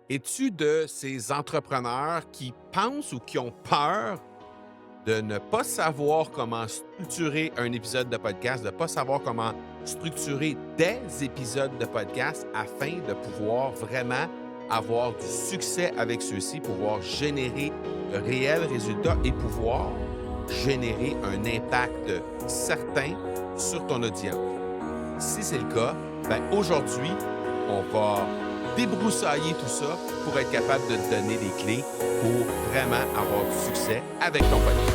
Es-tu de ces entrepreneurs qui pensent ou qui ont peur de ne pas savoir comment structurer un épisode de podcast, de ne pas savoir comment structurer des épisodes de podcast afin de pouvoir vraiment avoir du succès avec ceux-ci, pouvoir générer de réels résultats et pouvoir générer un impact certain sur ton audience? Si c'est le cas, ben aujourd'hui, on va débroussailler tout ça pour être capable de te donner des clés pour vraiment avoir du succès avec ton podcast.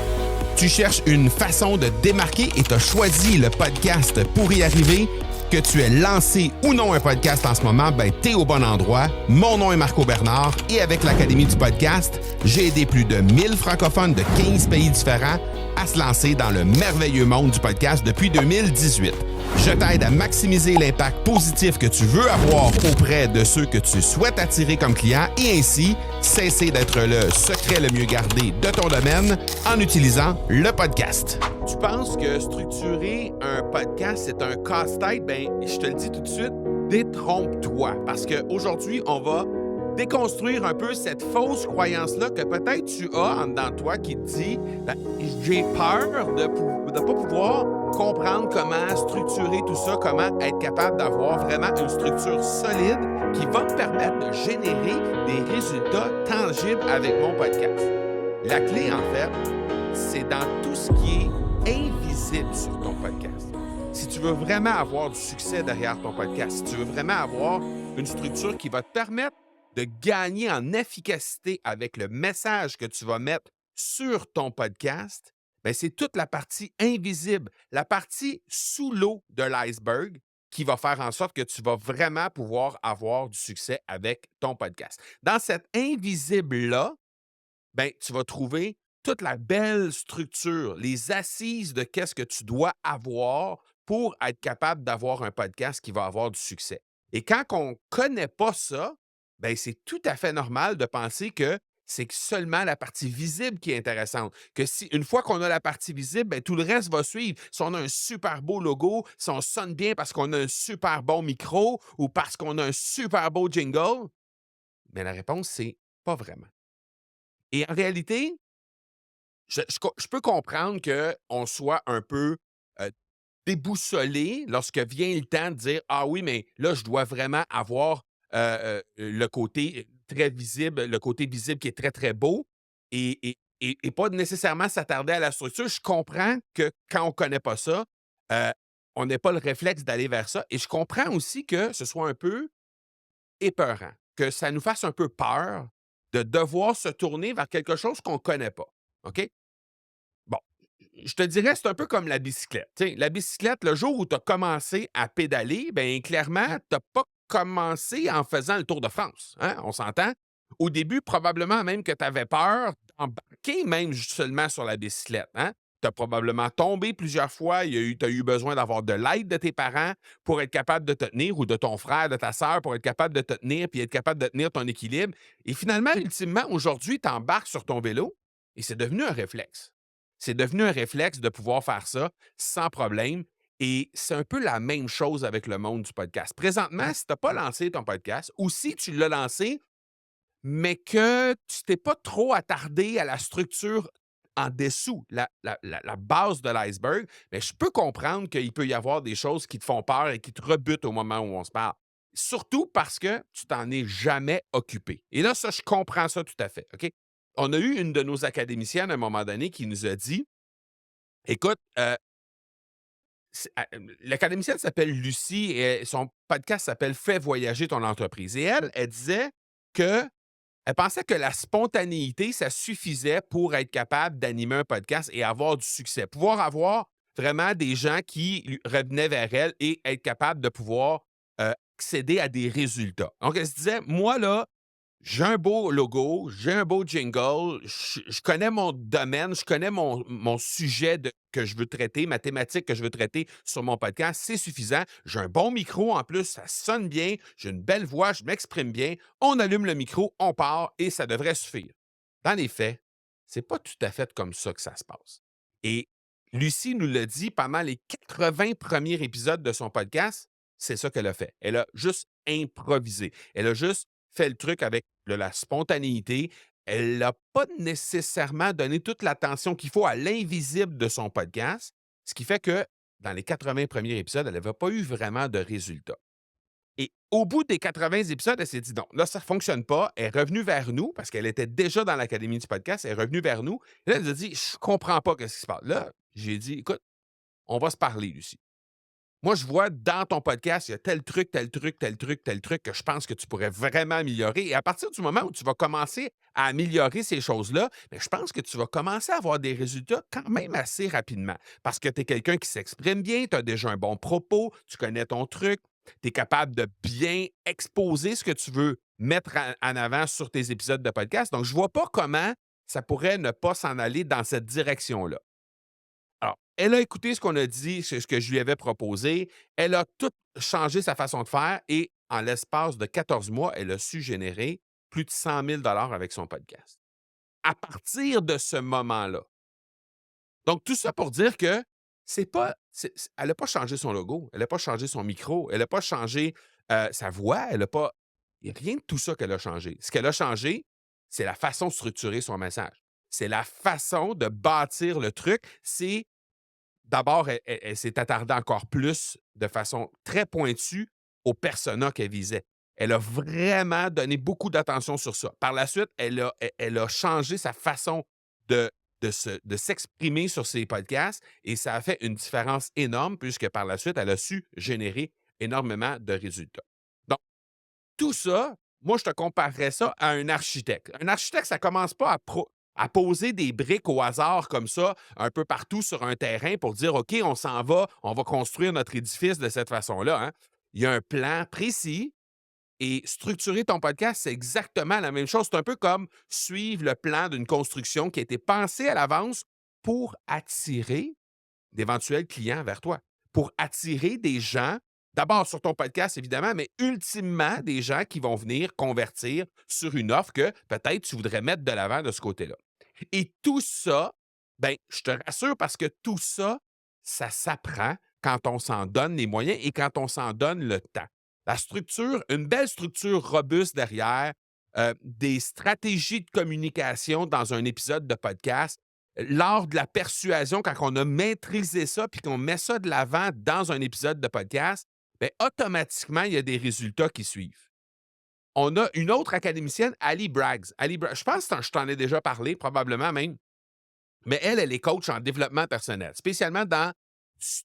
Tu cherches une façon de te démarquer et tu as choisi le podcast pour y arriver? Que tu aies lancé ou non un podcast en ce moment, ben t'es au bon endroit. Mon nom est Marco Bernard et avec l'Académie du podcast, j'ai aidé plus de 1000 francophones de 15 pays différents à se lancer dans le merveilleux monde du podcast depuis 2018. Je t'aide à maximiser l'impact positif que tu veux avoir auprès de ceux que tu souhaites attirer comme clients et ainsi cesser d'être le secret le mieux gardé de ton domaine en utilisant le podcast. Tu penses que structurer un podcast, c'est un casse-tête? Bien, je te le dis tout de suite, détrompe-toi. Parce qu'aujourd'hui, on va déconstruire un peu cette fausse croyance-là que peut-être tu as en dedans de toi qui te dit ben, j'ai peur de ne pas pouvoir comprendre comment structurer tout ça, comment être capable d'avoir vraiment une structure solide qui va me permettre de générer des résultats tangibles avec mon podcast. La clé, en fait, c'est dans tout ce qui est invisible sur ton podcast. Si tu veux vraiment avoir du succès derrière ton podcast, si tu veux vraiment avoir une structure qui va te permettre de gagner en efficacité avec le message que tu vas mettre sur ton podcast, bien, c'est toute la partie invisible, la partie sous l'eau de l'iceberg qui va faire en sorte que tu vas vraiment pouvoir avoir du succès avec ton podcast. Dans cet invisible-là, ben, tu vas trouver toute la belle structure, les assises de qu'est-ce que tu dois avoir pour être capable d'avoir un podcast qui va avoir du succès. Et quand on ne connaît pas ça, ben, c'est tout à fait normal de penser que c'est seulement la partie visible qui est intéressante. Que si une fois qu'on a la partie visible, ben, tout le reste va suivre. Si on a un super beau logo, si on sonne bien parce qu'on a un super bon micro ou parce qu'on a un super beau jingle, mais la réponse, c'est pas vraiment. Et en réalité, je peux comprendre qu'on soit un peu, heu, déboussolé lorsque vient le temps de dire: «Ah oui, mais là, je dois vraiment avoir, le côté très visible, le côté visible qui est très, très beau» et pas nécessairement s'attarder à la structure. Je comprends que quand on ne connaît pas ça, heu, on n'ait pas le réflexe d'aller vers ça et je comprends aussi que ce soit un peu épeurant, que ça nous fasse un peu peur de devoir se tourner vers quelque chose qu'on ne connaît pas, OK? Bon, je te dirais, c'est un peu comme la bicyclette. Tu sais, la bicyclette, le jour où tu as commencé à pédaler, bien, clairement, tu as pas commencé en faisant le Tour de France, hein, on s'entend? Au début, probablement même que tu avais peur d'embarquer même seulement sur la bicyclette, hein? Tu as probablement tombé plusieurs fois, tu as eu besoin d'avoir de l'aide de tes parents pour être capable de te tenir ou de ton frère, de ta sœur pour être capable de te tenir puis être capable de tenir ton équilibre et finalement, ultimement, aujourd'hui, tu embarques sur ton vélo et c'est devenu un réflexe. C'est devenu un réflexe de pouvoir faire ça sans problème et c'est un peu la même chose avec le monde du podcast. Présentement, si tu n'as pas lancé ton podcast ou si tu l'as lancé, mais que tu t'es pas trop attardé à la structure en dessous, la base de l'iceberg, mais je peux comprendre qu'il peut y avoir des choses qui te font peur et qui te rebutent au moment où on se parle. Surtout parce que tu t'en es jamais occupé. Et là, ça, je comprends ça tout à fait, OK? On a eu une de nos académiciennes à un moment donné qui nous a dit: «Écoute, l'académicienne s'appelle Lucie et son podcast s'appelle "Fais voyager ton entreprise" et elle disait que elle pensait que la spontanéité, ça suffisait pour être capable d'animer un podcast et avoir du succès. Pouvoir avoir vraiment des gens qui revenaient vers elle et être capable de pouvoir, accéder à des résultats. Donc elle se disait: «Moi là, j'ai un beau logo, j'ai un beau jingle, je connais mon domaine, je connais mon sujet que je veux traiter, ma thématique que je veux traiter sur mon podcast, c'est suffisant. J'ai un bon micro en plus, ça sonne bien, j'ai une belle voix, je m'exprime bien. On allume le micro, on part et ça devrait suffire. Dans les faits, c'est pas tout à fait comme ça que ça se passe. Et Lucie nous l'a dit pendant les 80 premiers épisodes de son podcast, c'est ça qu'elle a fait. Elle a juste improvisé. Elle a juste fait le truc avec de la spontanéité. Elle n'a pas nécessairement donné toute l'attention qu'il faut à l'invisible de son podcast, ce qui fait que dans les 80 premiers épisodes, elle n'avait pas eu vraiment de résultats. Et au bout des 80 épisodes, elle s'est dit: «Non, là, ça ne fonctionne pas». Elle est revenue vers nous parce qu'elle était déjà dans l'académie du podcast. Elle est revenue vers nous. Et là, elle nous a dit: «Je comprends pas ce qui se passe». Là, j'ai dit: «Écoute, on va se parler, Lucie. Moi, je vois dans ton podcast, il y a tel truc, tel truc, tel truc, tel truc que je pense que tu pourrais vraiment améliorer. Et à partir du moment où tu vas commencer à améliorer ces choses-là, bien, je pense que tu vas commencer à avoir des résultats quand même assez rapidement. Parce que tu es quelqu'un qui s'exprime bien, tu as déjà un bon propos, tu connais ton truc, tu es capable de bien exposer ce que tu veux mettre en avant sur tes épisodes de podcast. Donc, je ne vois pas comment ça pourrait ne pas s'en aller dans cette direction-là. Alors, elle a écouté ce qu'on a dit, ce que je lui avais proposé. Elle a tout changé sa façon de faire et en l'espace de 14 mois, elle a su générer plus de 100 000 avec son podcast. À partir de ce moment-là. Donc, tout ça pour dire que c'est pas, elle n'a pas changé son logo, elle n'a pas changé son micro, elle n'a pas changé sa voix, elle n'a pas. Il n'y a rien de tout ça qu'elle a changé. Ce qu'elle a changé, c'est la façon de structurer son message. C'est la façon de bâtir le truc. C'est D'abord, elle s'est attardée encore plus de façon très pointue aux personas qu'elle visait. Elle a vraiment donné beaucoup d'attention sur ça. Par la suite, elle a changé sa façon de de s'exprimer sur ses podcasts et ça a fait une différence énorme puisque par la suite, elle a su générer énormément de résultats. Donc, tout ça, moi, je te comparerais ça à un architecte. Un architecte, ça commence pas à poser des briques au hasard comme ça, un peu partout sur un terrain pour dire, OK, on s'en va, on va construire notre édifice de cette façon-là, hein. Il y a un plan précis et structurer ton podcast, c'est exactement la même chose. C'est un peu comme suivre le plan d'une construction qui a été pensée à l'avance pour attirer d'éventuels clients vers toi, pour attirer des gens, d'abord sur ton podcast évidemment, mais ultimement des gens qui vont venir convertir sur une offre que peut-être tu voudrais mettre de l'avant de ce côté-là. Et tout ça, ben, je te rassure parce que tout ça, ça s'apprend quand on s'en donne les moyens et quand on s'en donne le temps. La structure, une belle structure robuste derrière, des stratégies de communication dans un épisode de podcast, l'art de la persuasion, quand on a maîtrisé ça puis qu'on met ça de l'avant dans un épisode de podcast, bien, automatiquement, il y a des résultats qui suivent. On a une autre académicienne, Ali Braggs. Je pense que je t'en ai déjà parlé, probablement même, mais elle est coach en développement personnel, spécialement dans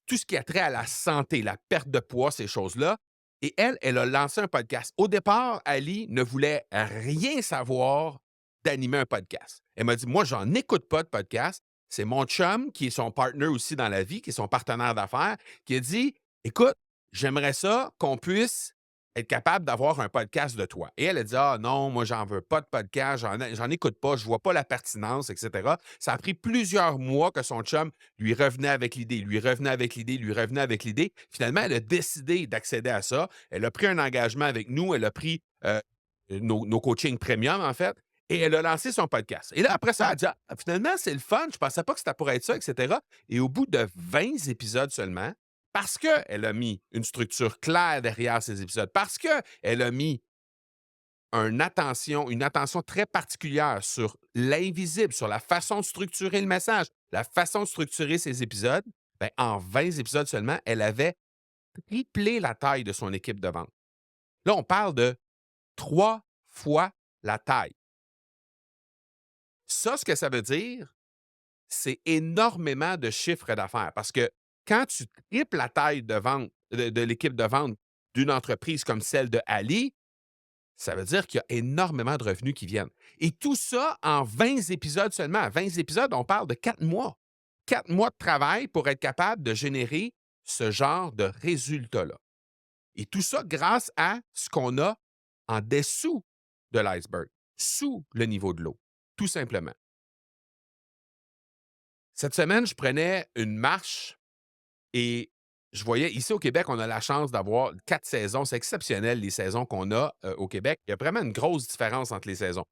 tout ce qui a trait à la santé, la perte de poids, ces choses-là. Et elle a lancé un podcast. Au départ, Ali ne voulait rien savoir d'animer un podcast. Elle m'a dit: «Moi, j'en écoute pas de podcast». C'est mon chum, qui est son partner aussi dans la vie, qui est son partenaire d'affaires, qui a dit: «Écoute, j'aimerais ça qu'on puisse être capable d'avoir un podcast de toi». Et elle a dit: «Ah non, moi, j'en veux pas de podcast, j'en écoute pas, je vois pas la pertinence, et cetera». Ça a pris plusieurs mois que son chum lui revenait avec l'idée, lui revenait avec l'idée, lui revenait avec l'idée. Finalement, elle a décidé d'accéder à ça. Elle a pris un engagement avec nous, elle a pris nos coachings premium, en fait, et elle a lancé son podcast. Et là, après ça, elle a dit: «Ah, finalement, c'est le fun, je pensais pas que ça pourrait être ça, et cetera». Et au bout de 20 épisodes seulement, parce qu'elle a mis une structure claire derrière ces épisodes, parce qu'elle a mis une attention très particulière sur l'invisible, sur la façon de structurer le message, la façon de structurer ses épisodes, ben, en 20 épisodes seulement, elle avait triplé la taille de son équipe de vente. Là, on parle de 3 fois la taille. Ça, ce que ça veut dire, c'est énormément de chiffres d'affaires parce que quand tu triples la taille de vente de l'équipe de vente d'une entreprise comme celle de Ali, ça veut dire qu'il y a énormément de revenus qui viennent. Et tout ça en 20 épisodes seulement. 20 épisodes, on parle de 4 mois. 4 mois de travail pour être capable de générer ce genre de résultats-là. Et tout ça grâce à ce qu'on a en dessous de l'iceberg, sous le niveau de l'eau, tout simplement. Cette semaine, je prenais une marche et je voyais ici au Québec, on a la chance d'avoir 4 saisons. C'est exceptionnel les saisons qu'on a au Québec. Il y a vraiment une grosse différence entre les saisons.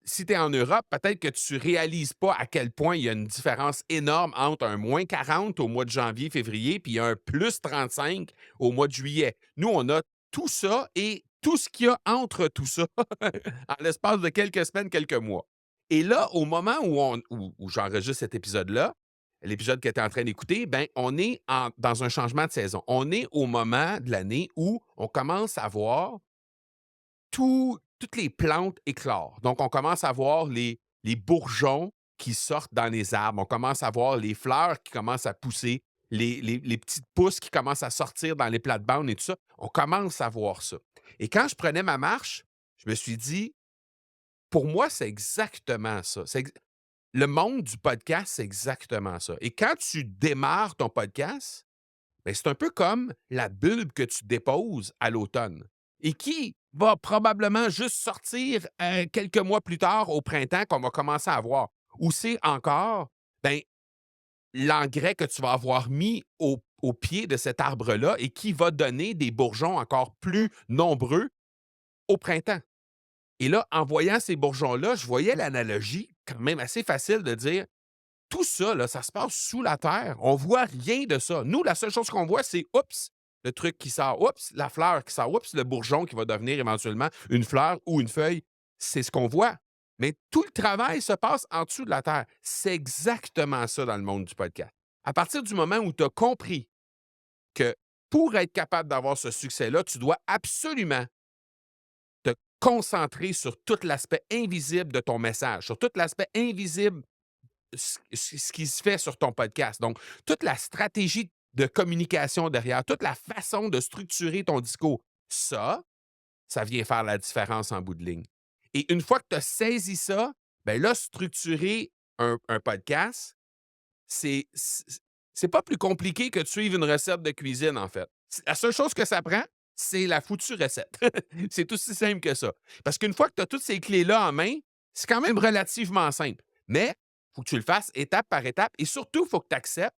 Si tu es en Europe, peut-être que tu réalises pas à quel point il y a une différence énorme entre un -40 au mois de janvier, février, puis un +35 au mois de juillet. Nous, on a tout ça et tout ce qu'il y a entre tout ça en l'espace de quelques semaines, quelques mois. Et là, au moment où j'enregistre cet épisode-là, l'épisode que tu es en train d'écouter, ben, on est dans un changement de saison. On est au moment de l'année où on commence à voir toutes les plantes éclore. Donc, on commence à voir les bourgeons qui sortent dans les arbres. On commence à voir les fleurs qui commencent à pousser, les petites pousses qui commencent à sortir dans les plates-bandes et tout ça. On commence à voir ça. Et quand je prenais ma marche, je me suis dit, pour moi, c'est exactement ça. Le monde du podcast, c'est exactement ça. Et quand tu démarres ton podcast, ben, c'est un peu comme la bulbe que tu déposes à l'automne et qui va probablement juste sortir quelques mois plus tard au printemps qu'on va commencer à voir. Ou c'est encore ben, l'engrais que tu vas avoir mis au pied de cet arbre-là et qui va donner des bourgeons encore plus nombreux au printemps. Et là, en voyant ces bourgeons-là, je voyais l'analogie quand même assez facile de dire tout ça, là, ça se passe sous la terre. On voit rien de ça. Nous, la seule chose qu'on voit, c'est oups, le truc qui sort, oups, la fleur qui sort, oups, le bourgeon qui va devenir éventuellement une fleur ou une feuille. C'est ce qu'on voit. Mais tout le travail se passe en dessous de la terre. C'est exactement ça dans le monde du podcast. À partir du moment où tu as compris que pour être capable d'avoir ce succès-là, tu dois absolument te concentrer sur tout l'aspect invisible de ton message, sur tout l'aspect invisible ce qui se fait sur ton podcast. Donc, toute la stratégie de communication derrière, toute la façon de structurer ton discours, ça vient faire la différence en bout de ligne. Et une fois que tu as saisi ça, bien là, structurer un podcast, c'est c'est pas plus compliqué que de suivre une recette de cuisine, en fait. La seule chose que ça prend, c'est la foutue recette. C'est aussi simple que ça. Parce qu'une fois que tu as toutes ces clés-là en main, c'est quand même relativement simple. Mais il faut que tu le fasses étape par étape et surtout, il faut que tu acceptes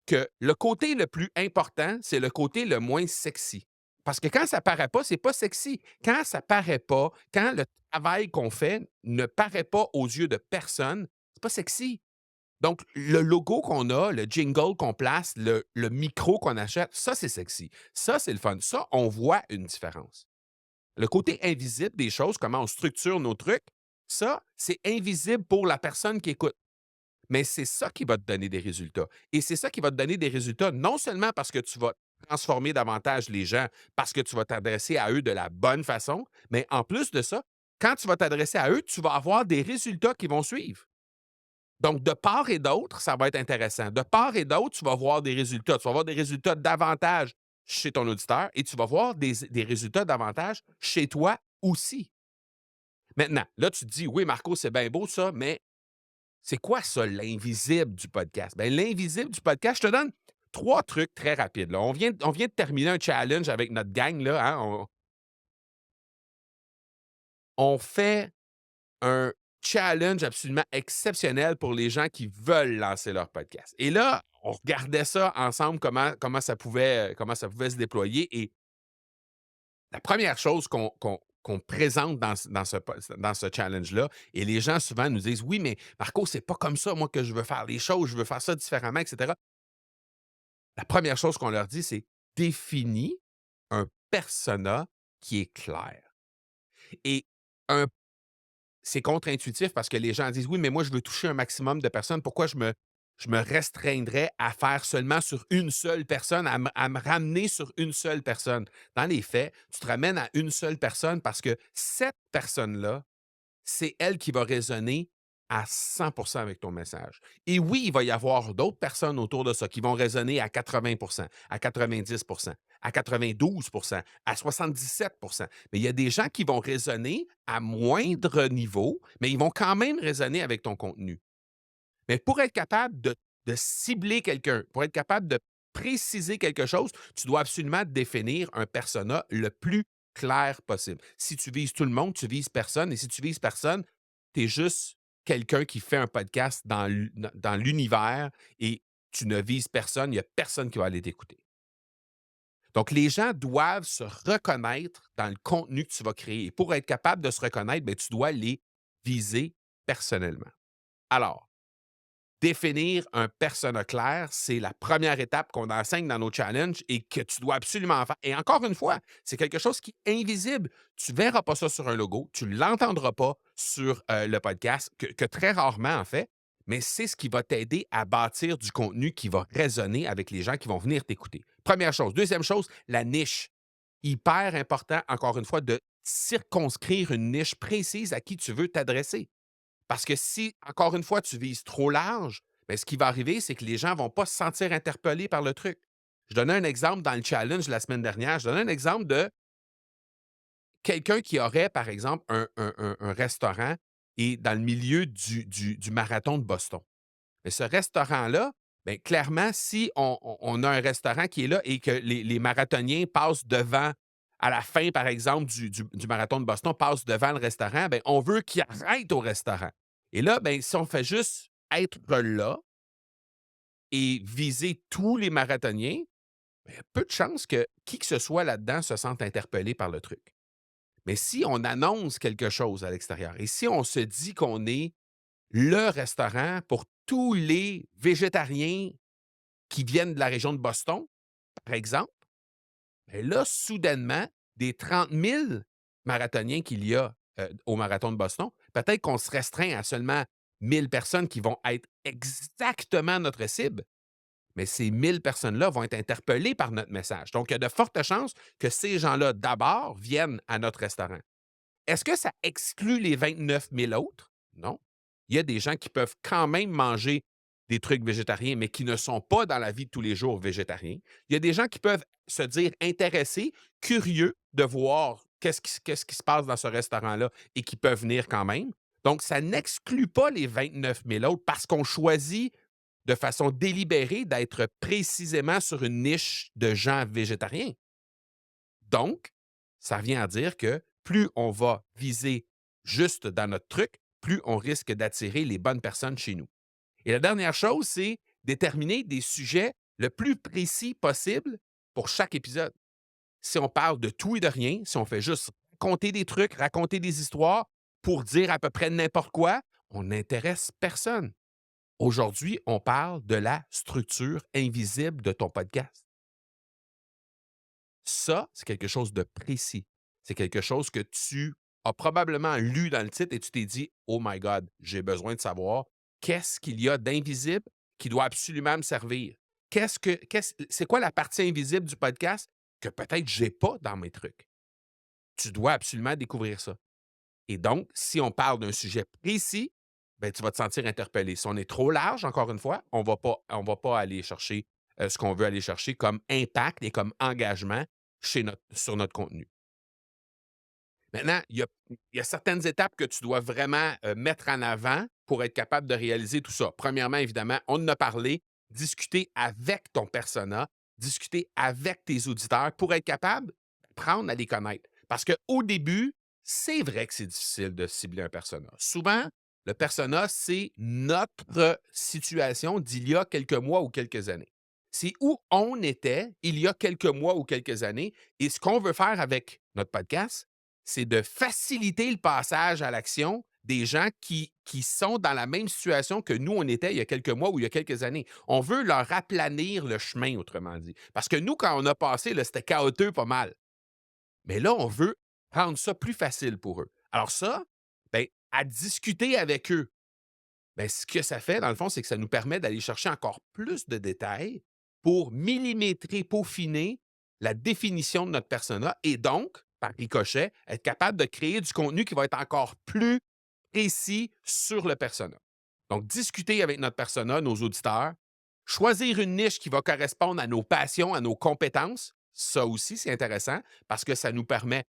que le côté le plus important, c'est le côté le moins sexy. Parce que quand ça paraît pas, c'est pas sexy. Quand ça paraît pas, quand le travail qu'on fait ne paraît pas aux yeux de personne, c'est pas sexy. Donc, le logo qu'on a, le jingle qu'on place, le micro qu'on achète, ça, c'est sexy. Ça, c'est le fun. Ça, on voit une différence. Le côté invisible des choses, comment on structure nos trucs, ça, c'est invisible pour la personne qui écoute. Mais c'est ça qui va te donner des résultats. Et c'est ça qui va te donner des résultats non seulement parce que tu vas transformer davantage les gens, parce que tu vas t'adresser à eux de la bonne façon, mais en plus de ça, quand tu vas t'adresser à eux, tu vas avoir des résultats qui vont suivre. Donc, de part et d'autre, ça va être intéressant. De part et d'autre, tu vas voir des résultats. Tu vas voir des résultats davantage chez ton auditeur et tu vas voir des résultats davantage chez toi aussi. Maintenant, là, tu te dis, oui, Marco, c'est bien beau ça, mais c'est quoi ça, l'invisible du podcast? Bien, l'invisible du podcast, je te donne 3 trucs très rapides. Là. On vient de terminer un challenge avec notre gang. Là, hein. On fait un challenge absolument exceptionnel pour les gens qui veulent lancer leur podcast. Et là, on regardait ça ensemble, comment ça pouvait se déployer. Et la première chose qu'on présente dans ce challenge-là, et les gens souvent nous disent oui, mais Marco, c'est pas comme ça, moi, que je veux faire les choses, je veux faire ça différemment, etc. La première chose qu'on leur dit, c'est définis un persona qui est clair. Et un c'est contre-intuitif parce que les gens disent: «Oui, mais moi, je veux toucher un maximum de personnes. Pourquoi je me restreindrais à faire seulement sur une seule personne, à me ramener sur une seule personne?» Dans les faits, tu te ramènes à une seule personne parce que cette personne-là, c'est elle qui va résonner à 100 avec ton message. Et oui, il va y avoir d'autres personnes autour de ça qui vont résonner à 80 à 90 à 92 à 77. Mais il y a des gens qui vont résonner à moindre niveau, mais ils vont quand même résonner avec ton contenu. Mais pour être capable de cibler quelqu'un, pour être capable de préciser quelque chose, tu dois absolument définir un persona le plus clair possible. Si tu vises tout le monde, tu vises personne. Et si tu vises personne, tu es juste quelqu'un qui fait un podcast dans l'univers et tu ne vises personne, il n'y a personne qui va aller t'écouter. Donc, les gens doivent se reconnaître dans le contenu que tu vas créer. Et pour être capable de se reconnaître, ben, tu dois les viser personnellement. Alors, définir un persona clair, c'est la première étape qu'on enseigne dans nos challenges et que tu dois absolument faire. Et encore une fois, c'est quelque chose qui est invisible. Tu ne verras pas ça sur un logo, tu ne l'entendras pas sur le podcast, que très rarement en fait, mais c'est ce qui va t'aider à bâtir du contenu qui va résonner avec les gens qui vont venir t'écouter. Première chose. Deuxième chose, la niche. Hyper important, encore une fois, de circonscrire une niche précise à qui tu veux t'adresser. Parce que si, encore une fois, tu vises trop large, bien, ce qui va arriver, c'est que les gens ne vont pas se sentir interpellés par le truc. Je donnais un exemple dans le challenge la semaine dernière. Je donnais un exemple de quelqu'un qui aurait, par exemple, un restaurant et dans le milieu du marathon de Boston. Mais ce restaurant-là, bien, clairement, si on a un restaurant qui est là et que les marathoniens passent devant, à la fin, par exemple, du marathon de Boston, passent devant le restaurant, bien, on veut qu'ils arrêtent au restaurant. Et là, bien, si on fait juste être là et viser tous les marathoniens, bien, peu de chances que qui que ce soit là-dedans se sente interpellé par le truc. Mais si on annonce quelque chose à l'extérieur et si on se dit qu'on est le restaurant pour tous les végétariens qui viennent de la région de Boston, par exemple, bien là, soudainement, des 30 000 marathoniens qu'il y a au marathon de Boston, peut-être qu'on se restreint à seulement 1 000 personnes qui vont être exactement notre cible, mais ces 1 000 personnes-là vont être interpellées par notre message. Donc, il y a de fortes chances que ces gens-là, d'abord, viennent à notre restaurant. Est-ce que ça exclut les 29 000 autres? Non. Il y a des gens qui peuvent quand même manger des trucs végétariens, mais qui ne sont pas dans la vie de tous les jours végétariens. Il y a des gens qui peuvent se dire intéressés, curieux de voir qu'est-ce qui se passe dans ce restaurant-là et qui peuvent venir quand même. Donc, ça n'exclut pas les 29 000 autres parce qu'on choisit de façon délibérée d'être précisément sur une niche de gens végétariens. Donc, ça vient à dire que plus on va viser juste dans notre truc, plus on risque d'attirer les bonnes personnes chez nous. Et la dernière chose, c'est déterminer des sujets le plus précis possible pour chaque épisode. Si on parle de tout et de rien, si on fait juste raconter des trucs, raconter des histoires pour dire à peu près n'importe quoi, on n'intéresse personne. Aujourd'hui, on parle de la structure invisible de ton podcast. Ça, c'est quelque chose de précis. C'est quelque chose que tu as probablement lu dans le titre et tu t'es dit: «Oh my God, j'ai besoin de savoir qu'est-ce qu'il y a d'invisible qui doit absolument me servir? C'est quoi la partie invisible du podcast que peut-être j'ai pas dans mes trucs?» Tu dois absolument découvrir ça. Et donc, si on parle d'un sujet précis, ben, tu vas te sentir interpellé. Si on est trop large, encore une fois, on va pas aller chercher ce qu'on veut aller chercher comme impact et comme engagement sur notre contenu. Maintenant, il y a certaines étapes que tu dois vraiment mettre en avant pour être capable de réaliser tout ça. Premièrement, évidemment, on en a parlé, discuter avec ton persona, discuter avec tes auditeurs pour être capable d'apprendre à les connaître. Parce qu'au début, c'est vrai que c'est difficile de cibler un persona. Souvent, le persona, c'est notre situation d'il y a quelques mois ou quelques années. C'est où on était il y a quelques mois ou quelques années. Et ce qu'on veut faire avec notre podcast, c'est de faciliter le passage à l'action des gens qui sont dans la même situation que nous, on était il y a quelques mois ou il y a quelques années. On veut leur aplanir le chemin, autrement dit. Parce que nous, quand on a passé, là, c'était chaotique pas mal. Mais là, on veut rendre ça plus facile pour eux. Alors ça, ben, à discuter avec eux, ben, ce que ça fait, dans le fond, c'est que ça nous permet d'aller chercher encore plus de détails pour millimétrer, peaufiner la définition de notre persona et donc, par ricochet, être capable de créer du contenu qui va être encore plus précis sur le persona. Donc, discuter avec notre persona, nos auditeurs, choisir une niche qui va correspondre à nos passions, à nos compétences, ça aussi, c'est intéressant parce que ça nous permet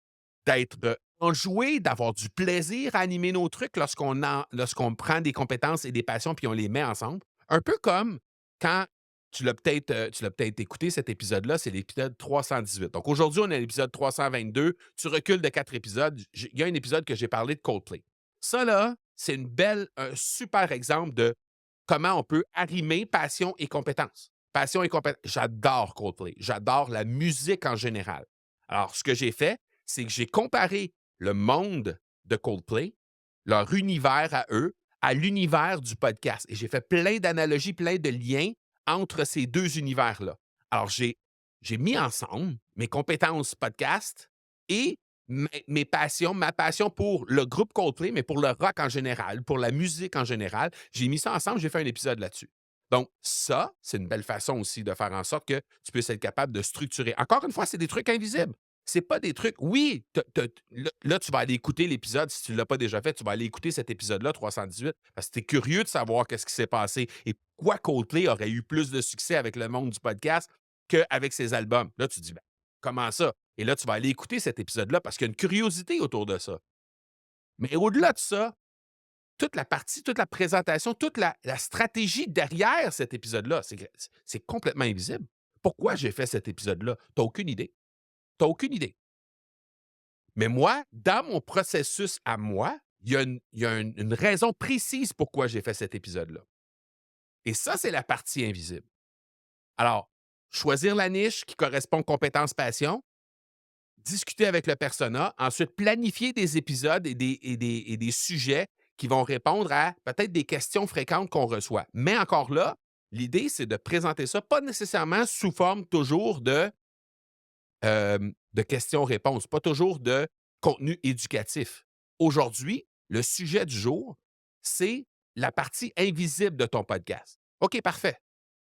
d'être enjoué, d'avoir du plaisir à animer nos trucs lorsqu'on prend des compétences et des passions puis on les met ensemble. Un peu comme quand tu l'as peut-être écouté cet épisode-là, c'est l'épisode 318. Donc aujourd'hui, on est à l'épisode 322. Tu recules de 4 épisodes. Il y a un épisode que j'ai parlé de Coldplay. Ça, là, c'est un super exemple de comment on peut arrimer passion et compétences. Passion et compétences. J'adore Coldplay. J'adore la musique en général. Alors, ce que j'ai fait, c'est que j'ai comparé le monde de Coldplay, leur univers à eux, à l'univers du podcast. Et j'ai fait plein d'analogies, plein de liens entre ces 2 univers-là. Alors, j'ai mis ensemble mes compétences podcast et mes passions, ma passion pour le groupe Coldplay, mais pour le rock en général, pour la musique en général. J'ai mis ça ensemble, j'ai fait un épisode là-dessus. Donc, ça, c'est une belle façon aussi de faire en sorte que tu puisses être capable de structurer. Encore une fois, c'est des trucs invisibles. C'est pas des trucs. Oui, là, tu vas aller écouter l'épisode. Si tu ne l'as pas déjà fait, tu vas aller écouter cet épisode-là, 318, parce que tu es curieux de savoir qu'est-ce qui s'est passé et pourquoi Coldplay aurait eu plus de succès avec le monde du podcast qu'avec ses albums. Là, tu te dis, ben, comment ça? Et là, tu vas aller écouter cet épisode-là parce qu'il y a une curiosité autour de ça. Mais au-delà de ça, toute la partie, toute la présentation, toute la stratégie derrière cet épisode-là, c'est complètement invisible. Pourquoi j'ai fait cet épisode-là? Tu n'as aucune idée. Tu n'as aucune idée. Mais moi, dans mon processus à moi, il y a une raison précise pourquoi j'ai fait cet épisode-là. Et ça, c'est la partie invisible. Alors, choisir la niche qui correspond aux compétences passion, discuter avec le persona, ensuite planifier des épisodes et des sujets qui vont répondre à peut-être des questions fréquentes qu'on reçoit. Mais encore là, l'idée, c'est de présenter ça, pas nécessairement sous forme toujours de questions-réponses, pas toujours de contenu éducatif. Aujourd'hui, le sujet du jour, c'est la partie invisible de ton podcast. OK, parfait.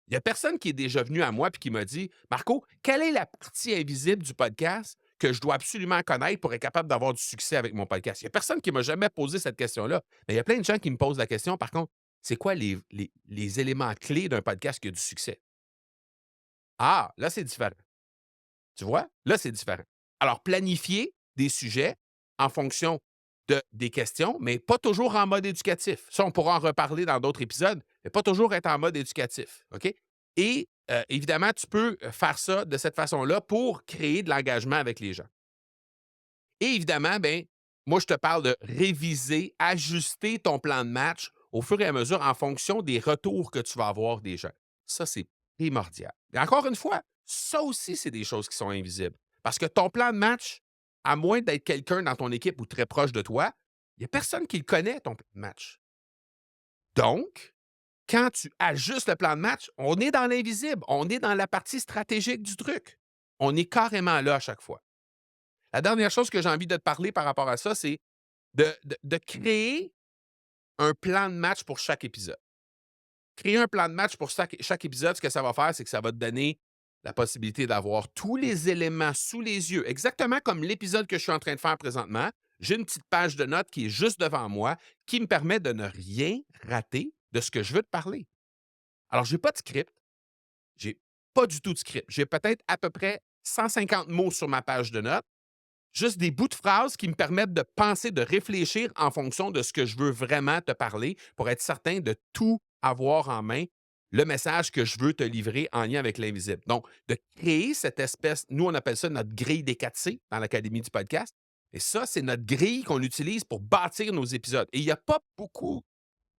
Il n'y a personne qui est déjà venu à moi et qui m'a dit Marco, quelle est la partie invisible du podcast que je dois absolument connaître pour être capable d'avoir du succès avec mon podcast? Il n'y a personne qui m'a jamais posé cette question-là. Mais il y a plein de gens qui me posent la question, par contre, c'est quoi les éléments clés d'un podcast qui a du succès? Ah, là, c'est différent. Tu vois? Là, c'est différent. Alors, planifier des sujets en fonction des questions, mais pas toujours en mode éducatif. Ça, on pourra en reparler dans d'autres épisodes, mais pas toujours être en mode éducatif. OK? Et évidemment, tu peux faire ça de cette façon-là pour créer de l'engagement avec les gens. Et évidemment, ben, moi, je te parle de réviser, ajuster ton plan de match au fur et à mesure en fonction des retours que tu vas avoir des gens. Ça, c'est primordial. Et encore une fois, ça aussi, c'est des choses qui sont invisibles. Parce que ton plan de match, à moins d'être quelqu'un dans ton équipe ou très proche de toi, il n'y a personne qui le connaît, ton plan de match. Donc, quand tu ajustes le plan de match, on est dans l'invisible, on est dans la partie stratégique du truc. On est carrément là à chaque fois. La dernière chose que j'ai envie de te parler par rapport à ça, c'est de créer un plan de match pour chaque épisode. Créer un plan de match pour chaque épisode, ce que ça va faire, c'est que ça va te donner la possibilité d'avoir tous les éléments sous les yeux, exactement comme l'épisode que je suis en train de faire présentement. J'ai une petite page de notes qui est juste devant moi, qui me permet de ne rien rater de ce que je veux te parler. Alors, je n'ai pas de script. J'ai pas du tout de script. J'ai peut-être à peu près 150 mots sur ma page de notes. Juste des bouts de phrases qui me permettent de penser, de réfléchir en fonction de ce que je veux vraiment te parler pour être certain de tout avoir en main, le message que je veux te livrer en lien avec l'invisible. Donc, de créer cette espèce, nous, on appelle ça notre grille des 4C dans l'Académie du podcast. Et ça, c'est notre grille qu'on utilise pour bâtir nos épisodes. Et il n'y a pas beaucoup.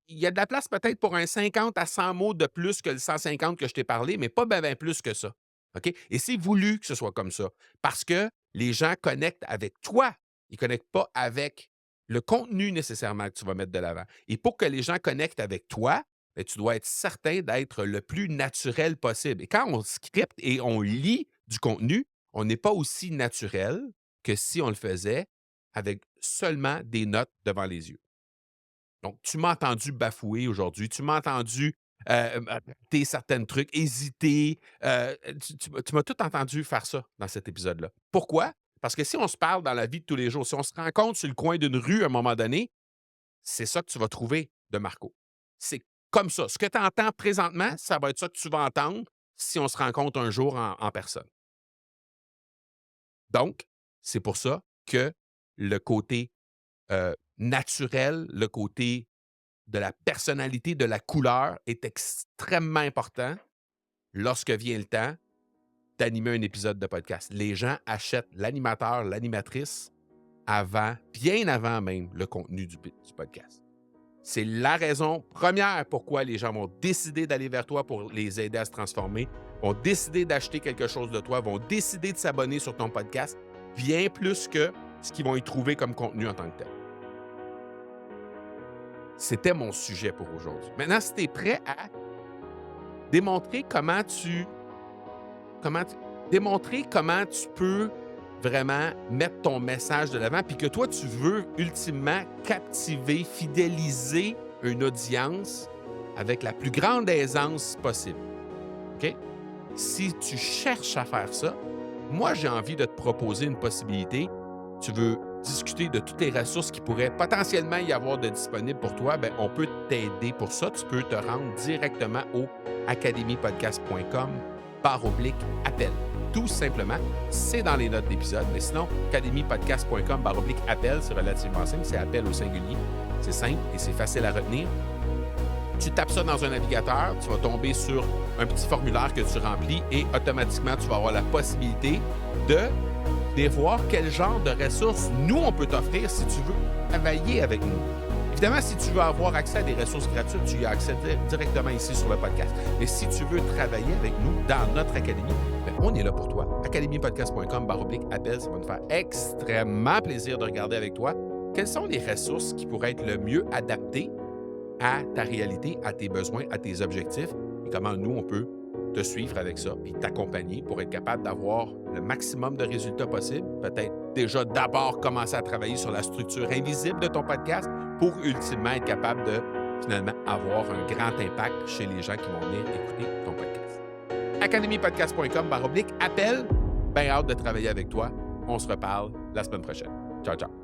Il y a de la place peut-être pour un 50 à 100 mots de plus que le 150 que je t'ai parlé, mais pas bien plus que ça. OK? Et c'est voulu que ce soit comme ça parce que les gens connectent avec toi. Ils ne connectent pas avec le contenu nécessairement que tu vas mettre de l'avant. Et pour que les gens connectent avec toi, ben, tu dois être certain d'être le plus naturel possible. Et quand on scripte et on lit du contenu, on n'est pas aussi naturel que si on le faisait avec seulement des notes devant les yeux. Donc, tu m'as entendu bafouer aujourd'hui, tu m'as entendu rater certains trucs, hésiter. Tu m'as tout entendu faire ça dans cet épisode-là. Pourquoi? Parce que si on se parle dans la vie de tous les jours, si on se rencontre sur le coin d'une rue à un moment donné, c'est ça que tu vas trouver de Marco. C'est comme ça. Ce que tu entends présentement, ça va être ça que tu vas entendre si on se rencontre un jour en personne. Donc, c'est pour ça que le côté naturel, le côté de la personnalité, de la couleur est extrêmement important lorsque vient le temps d'animer un épisode de podcast. Les gens achètent l'animateur, l'animatrice bien avant même le contenu du podcast. C'est la raison première pourquoi les gens vont décider d'aller vers toi pour les aider à se transformer, vont décider d'acheter quelque chose de toi, vont décider de s'abonner sur ton podcast, bien plus que ce qu'ils vont y trouver comme contenu en tant que tel. C'était mon sujet pour aujourd'hui. Maintenant, si tu es prêt à démontrer démontrer comment tu peux vraiment mettre ton message de l'avant, puis que toi, tu veux ultimement captiver, fidéliser une audience avec la plus grande aisance possible. OK? Si tu cherches à faire ça, moi, j'ai envie de te proposer une possibilité. Tu veux discuter de toutes les ressources qui pourraient potentiellement y avoir de disponibles pour toi, bien, on peut t'aider pour ça. Tu peux te rendre directement au academypodcast.com/appel. Tout simplement, c'est dans les notes d'épisode. Mais sinon, academypodcast.com/appel, c'est relativement simple. C'est appel au singulier. C'est simple et c'est facile à retenir. Tu tapes ça dans un navigateur, tu vas tomber sur un petit formulaire que tu remplis et automatiquement, tu vas avoir la possibilité de voir quel genre de ressources nous, on peut t'offrir si tu veux travailler avec nous. Évidemment, si tu veux avoir accès à des ressources gratuites, tu y as accès directement ici sur le podcast. Mais si tu veux travailler avec nous dans notre académie, bien, on est là pour toi. academypodcast.com/appel, ça va nous faire extrêmement plaisir de regarder avec toi quelles sont les ressources qui pourraient être le mieux adaptées à ta réalité, à tes besoins, à tes objectifs et comment nous, on peut te suivre avec ça et t'accompagner pour être capable d'avoir le maximum de résultats possibles. Peut-être déjà d'abord commencer à travailler sur la structure invisible de ton podcast pour ultimement être capable de finalement avoir un grand impact chez les gens qui vont venir écouter ton podcast. academypodcast.com/appel. Bien hâte de travailler avec toi. On se reparle la semaine prochaine. Ciao, ciao.